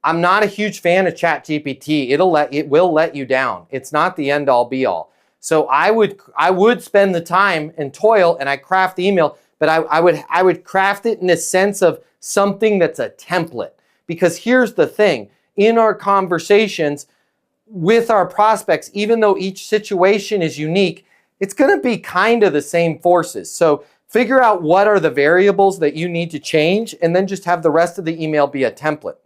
I'm not a huge fan of ChatGPT. It will let you down. It's not the end all be all. So I would spend the time and toil and I craft the email, but I would craft it in a sense of something that's a template. Because here's the thing, in our conversations with our prospects, even though each situation is unique, it's going to be kind of the same forces. So figure out what are the variables that you need to change and then just have the rest of the email be a template.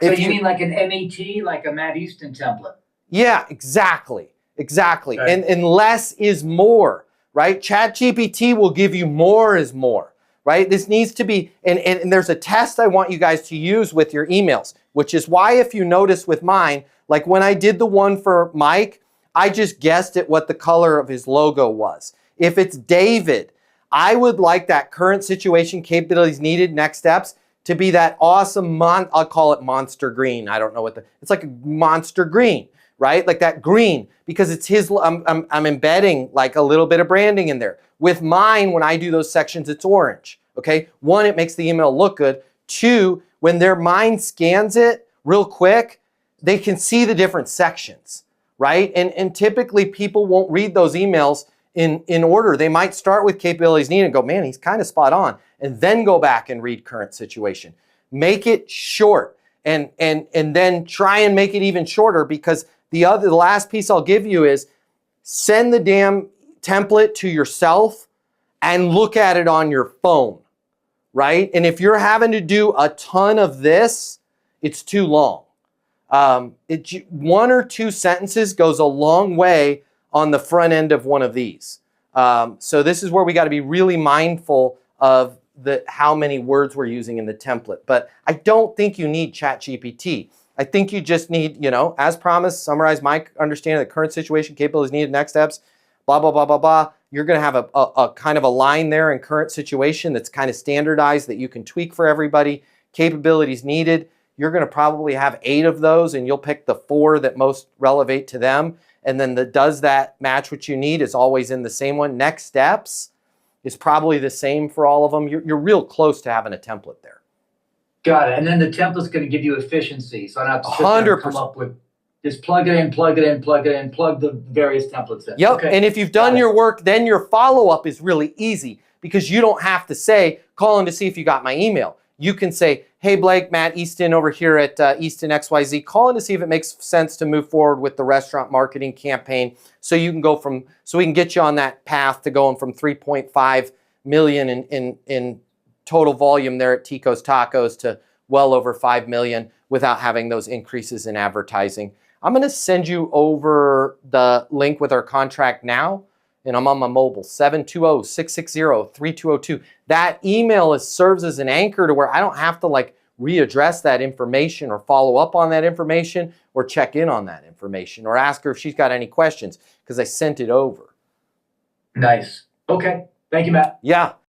So you mean like an MET, like a Matt Easton template? Yeah, exactly. Exactly. Okay. And less is more, right? ChatGPT will give you more is more, right? This needs to be, and there's a test I want you guys to use with your emails, which is why if you notice with mine, like when I did the one for Mike, I just guessed at what the color of his logo was. If it's David, I would like that current situation, capabilities needed, next steps, to be that awesome, I'll call it monster green. I don't know what it's like a monster green, right? Like that green, because it's his, I'm embedding like a little bit of branding in there. With mine, when I do those sections, it's orange, okay? One, it makes the email look good. Two, when their mind scans it real quick, they can see the different sections, right? And typically people won't read those emails in order. They might start with capabilities needed and go, man, he's kind of spot on, and then go back and read current situation. Make it short and then try and make it even shorter, because the last piece I'll give you is send the damn template to yourself and look at it on your phone, right? And if you're having to do a ton of this, it's too long. One or two sentences goes a long way on the front end of one of these. So this is where we got to be really mindful of how many words we're using in the template. But I don't think you need ChatGPT. I think you just need, as promised, summarize my understanding of the current situation, capabilities needed, next steps, blah, blah, blah, blah, blah. You're going to have a kind of a line there in current situation that's kind of standardized that you can tweak for everybody. Capabilities needed. You're going to probably have 8 of those, and you'll pick the 4 that most relevate to them. And then the does that match what you need is always in the same one. Next steps is probably the same for all of them. You're real close to having a template there. Got it. And then the template's going to give you efficiency. So I don't have to sit there and come up with, just plug it in, plug it in, plug it in, plug the various templates in. Yep. Okay. And if you've done your work, then your follow-up is really easy, because you don't have to say, call in to see if you got my email. You can say, hey, Blake, Matt Easton over here at Easton XYZ, call in to see if it makes sense to move forward with the restaurant marketing campaign, so you can go so we can get you on that path to going from 3.5 million in total volume there at Tico's Tacos to well over 5 million without having those increases in advertising. I'm going to send you over the link with our contract now. And I'm on my mobile, 720-660-3202. That email serves as an anchor to where I don't have to readdress that information or follow up on that information or check in on that information or ask her if she's got any questions, because I sent it over. Nice. Okay. Thank you, Matt. Yeah.